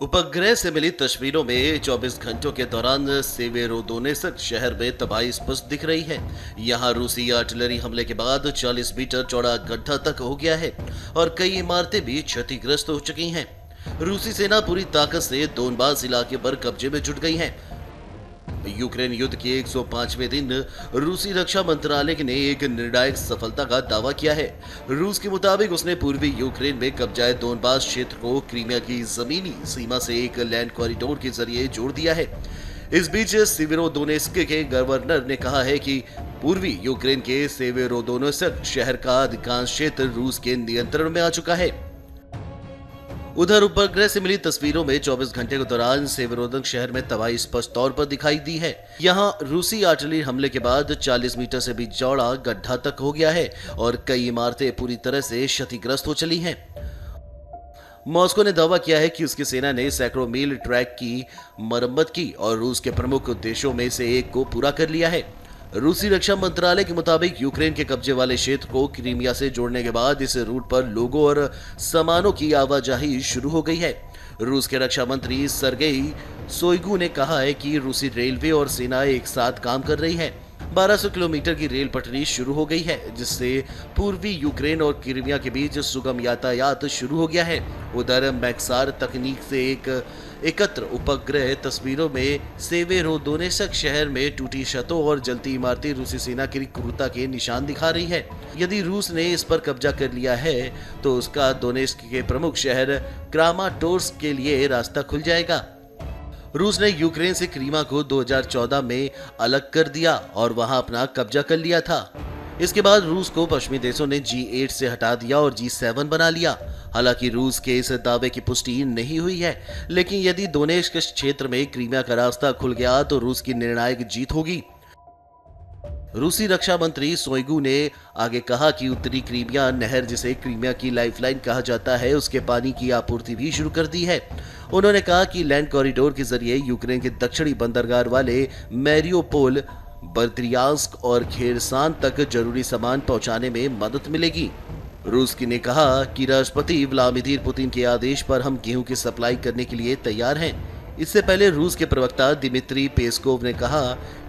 उपग्रह से मिली तस्वीरों में 24 घंटों के दौरान सेवेरोदोनेत्स्क शहर में तबाही स्पष्ट दिख रही है। यहाँ रूसी आर्टिलरी हमले के बाद 40 मीटर चौड़ा गड्ढा तक हो गया है और कई इमारतें भी क्षतिग्रस्त हो चुकी हैं। रूसी सेना पूरी ताकत से दोनबास इलाके पर कब्जे में जुट गई है। यूक्रेन युद्ध के 105वें दिन रूसी रक्षा मंत्रालय ने एक निर्णायक सफलता का दावा किया है। रूस के मुताबिक उसने पूर्वी यूक्रेन में कब्जाए दोनबास क्षेत्र को क्रीमिया की जमीनी सीमा से एक लैंड कॉरिडोर के जरिए जोड़ दिया है। इस बीच सेवेरोदोनेत्स्क के गवर्नर ने कहा है कि पूर्वी यूक्रेन के सेवेरोदोनेत्स्क शहर का अधिकांश क्षेत्र रूस के नियंत्रण में आ चुका है। उधर उपग्रह से मिली तस्वीरों में 24 घंटे के दौरान सेवेरोदोनेत्स्क शहर में तबाही स्पष्ट तौर पर दिखाई दी है। यहां रूसी आर्टिलरी हमले के बाद 40 मीटर से भी चौड़ा गड्ढा तक हो गया है और कई इमारतें पूरी तरह से क्षतिग्रस्त हो चली हैं। मॉस्को ने दावा किया है कि उसकी सेना ने सैकड़ों मील ट्रैक की मरम्मत की और रूस के प्रमुख उद्देश्यों में से एक को पूरा कर लिया है। रूसी रक्षा मंत्रालय के मुताबिक यूक्रेन के कब्जे वाले क्षेत्र को क्रीमिया से जोड़ने के बाद इस रूट पर लोगों और सामानों की आवाजाही शुरू हो गई है। रूस के रक्षा मंत्री सर्गेई शोइगु ने कहा है कि रूसी रेलवे और सेना एक साथ काम कर रही है। 1200 किलोमीटर की रेल पटरी शुरू हो गई है, जिससे पूर्वी यूक्रेन और क्रीमिया के बीच सुगम यातायात शुरू हो गया है। उधर मैक्सार तकनीक से एकत्र उपग्रह तस्वीरों में सेवेरोदोनेत्स्क शहर में टूटी छतों और जलती इमारतें रूसी सेना की क्रूरता के निशान दिखा रही है। यदि रूस ने इस पर कब्जा कर लिया है तो उसका दोनेत्स्क के प्रमुख शहर क्रामाटोर्स्क के लिए रास्ता खुल जाएगा। रूस ने यूक्रेन से क्रीमिया को 2014 में अलग कर दिया और वहां अपना कब्जा कर लिया था। इसके बाद रूस को पश्चिमी देशों ने G8 से हटा दिया और G7 बना लिया। हालांकि रूस के इस दावे की पुष्टि नहीं हुई है, लेकिन यदि दोनेत्स्क क्षेत्र में क्रीमिया का रास्ता खुल गया तो रूस की निर्णायक जीत होगी। रूसी रक्षा मंत्री शोइगु ने आगे कहा कि उत्तरी क्रीमिया नहर, जिसे क्रीमिया की लाइफलाइन कहा जाता है, उसके पानी की आपूर्ति भी शुरू कर दी है। उन्होंने कहा कि लैंड कॉरिडोर के जरिए यूक्रेन के दक्षिणी बंदरगाह वाले मैरियोपोल, बर्दियांस्क और खेरसान तक जरूरी सामान पहुंचाने में मदद मिलेगी। रूस ने कहा कि राष्ट्रपति व्लादिमीर पुतिन के आदेश पर हम गेहूं की सप्लाई करने के लिए तैयार हैं। इससे पहले रूस के प्रवक्ता दिमित्री पेस्कोव ने कहा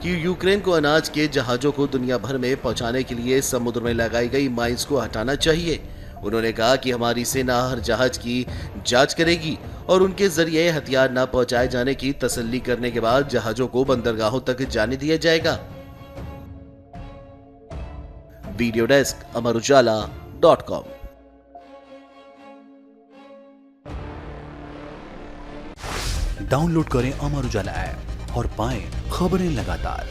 कि यूक्रेन को अनाज के जहाजों को दुनिया भर में पहुंचाने के लिए समुद्र में लगाई गई माइंस को हटाना चाहिए। उन्होंने कहा कि हमारी सेना हर जहाज की जांच करेगी और उनके जरिए हथियार न पहुंचाए जाने की तसल्ली करने के बाद जहाजों को बंदरगाहों तक जाने दिया जाएगा। Video desk amarujala.com। डाउनलोड करें अमर उजाला ऐप और पाएं खबरें लगातार।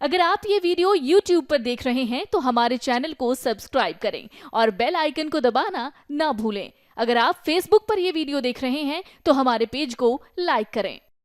अगर आप ये वीडियो YouTube पर देख रहे हैं तो हमारे चैनल को सब्सक्राइब करें और बेल आइकन को दबाना ना भूलें। अगर आप Facebook पर ये वीडियो देख रहे हैं तो हमारे पेज को लाइक करें।